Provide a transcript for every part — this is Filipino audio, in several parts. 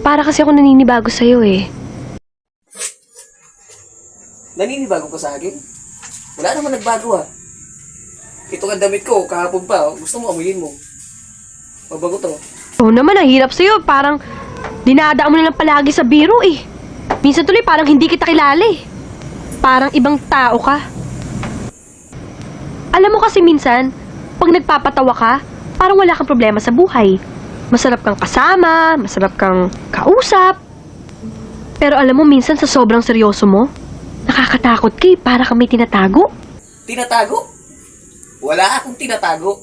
Para kasi ako naninibago sa'yo eh. Naninibago ka sa akin? Wala naman nagbago ha. Ito ang damit ko, kahapon pa. Gusto mo amuyin mo. Mabago to. Oo naman, ang hirap sa'yo. Parang dinadaan mo na lang palagi sa biro eh. Minsan tuloy parang hindi kita kilala eh. Parang ibang tao ka. Alam mo kasi minsan, pag nagpapatawa ka, parang wala kang problema sa buhay. Masarap kang kasama, masarap kang kausap. Pero alam mo, minsan sa sobrang seryoso mo, nakakatakot ka eh, para kang may tinatago. Tinatago? Wala akong tinatago.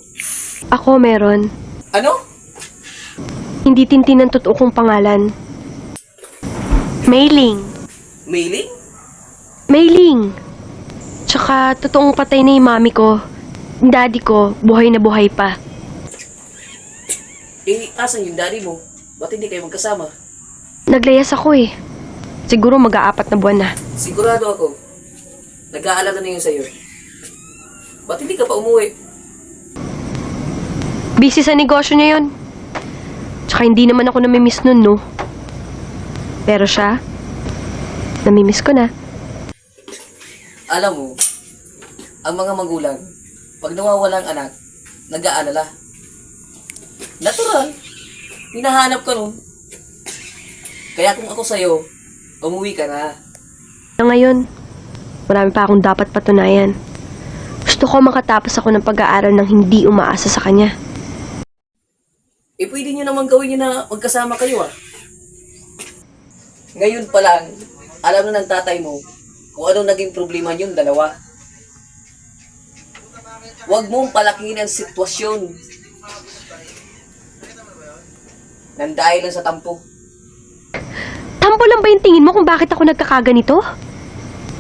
Ako meron. Ano? Hindi Tintin ang totoo kong pangalan. Mailing. Mailing? Mailing. Tsaka, totoong patay na yung mami ko. Yung daddy ko, buhay na buhay pa. Eh, asan yung daddy mo? Ba't hindi kayo magkasama? Naglayas ako eh. Siguro mag-aapat na buwan na. Sigurado ako. Nag-aalala na yun sa'yo. Ba't hindi ka pa umuwi? Busy sa negosyo niya yun. Tsaka hindi naman ako namimiss nun, no? Pero siya, namimiss ko na. Alam mo, ang mga magulang, pag nawawala ang anak, nag-aalala. Natural. Hinahanap ka nun. Kaya kung ako sa'yo, umuwi ka na. Ngayon, marami pa akong dapat patunayan. Gusto ko makatapos ako ng pag-aaral ng hindi umaasa sa kanya. Eh, pwede nyo naman gawin nyo na magkasama kayo ah. Ngayon pa lang, alam na ng tatay mo kung anong naging problema nyo dalawa. Huwag mong palakihin ang sitwasyon. Nandahil lang sa tampo. Tampo lang ba yung tingin mo kung bakit ako nagkakaganito?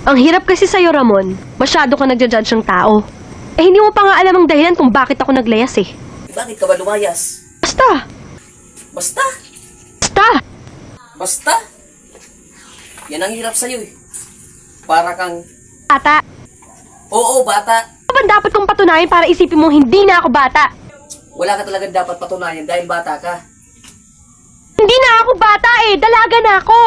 Ang hirap kasi sa'yo, Ramon. Masyado ka nagja-judge ng tao. Eh, hindi mo pa nga alam ang dahilan kung bakit ako naglayas eh. Eh, bakit ka ba lumayas? Basta! Basta! Basta! Basta! Yan ang hirap sa'yo eh. Para kang, Bata! oo, bata. Ano ba dapat kong patunayan para isipin mong hindi na ako bata? Wala ka talaga dapat patunayan dahil bata ka. Hindi na ako bata eh! Dalaga na ako!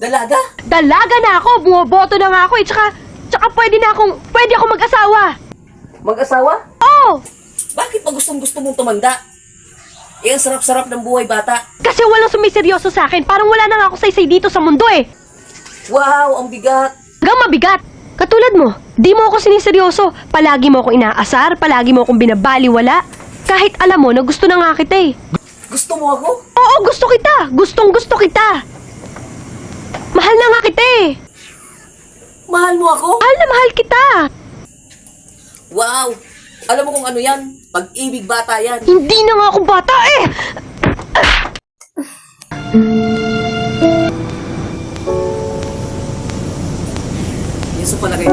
Dalaga? Dalaga na ako! Bumoboto na nga ako eh! Tsaka pwede ako mag-asawa! Mag-asawa? Oo! Bakit pa gusto mong tumanda? Eh, ang sarap-sarap ng buhay bata. Kasi walang sumiseryoso sa akin. Parang wala na nga ako saysay dito sa mundo eh. Wow, ang bigat. Hanggang mabigat. Katulad mo, di mo ako siniseryoso. Palagi mo ako inaasar, palagi mo akong binabaliwala. Kahit alam mo na gusto na nga kita eh. Gusto mo ako? Oo, gusto kita. Gustong gusto kita. Mahal na nga kita eh. Mahal mo ako? Mahal na mahal kita. Wow! Alam mo kung ano yan? Pag-ibig bata yan. Hindi na nga ako bata eh. Yeso pala kayo.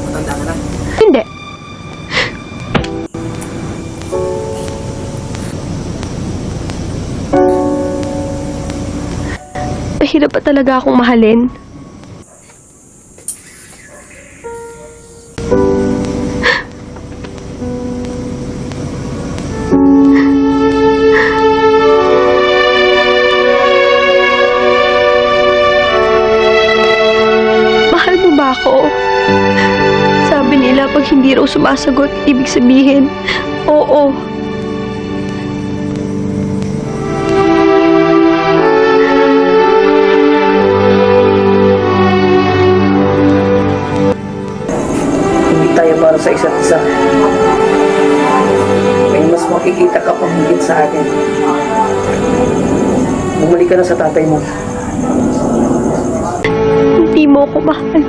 Matanda ka na. Hindi. Mahirap pa talaga akong mahalin. Mahal mo ba ako? Sabi nila pag hindi raw sumasagot, ibig sabihin, oo. Hindi tayo para sa isa't isa. May mas makikita ka pang higit sa akin. Bumalik ka na sa tatay mo. Hindi mo ako mahal.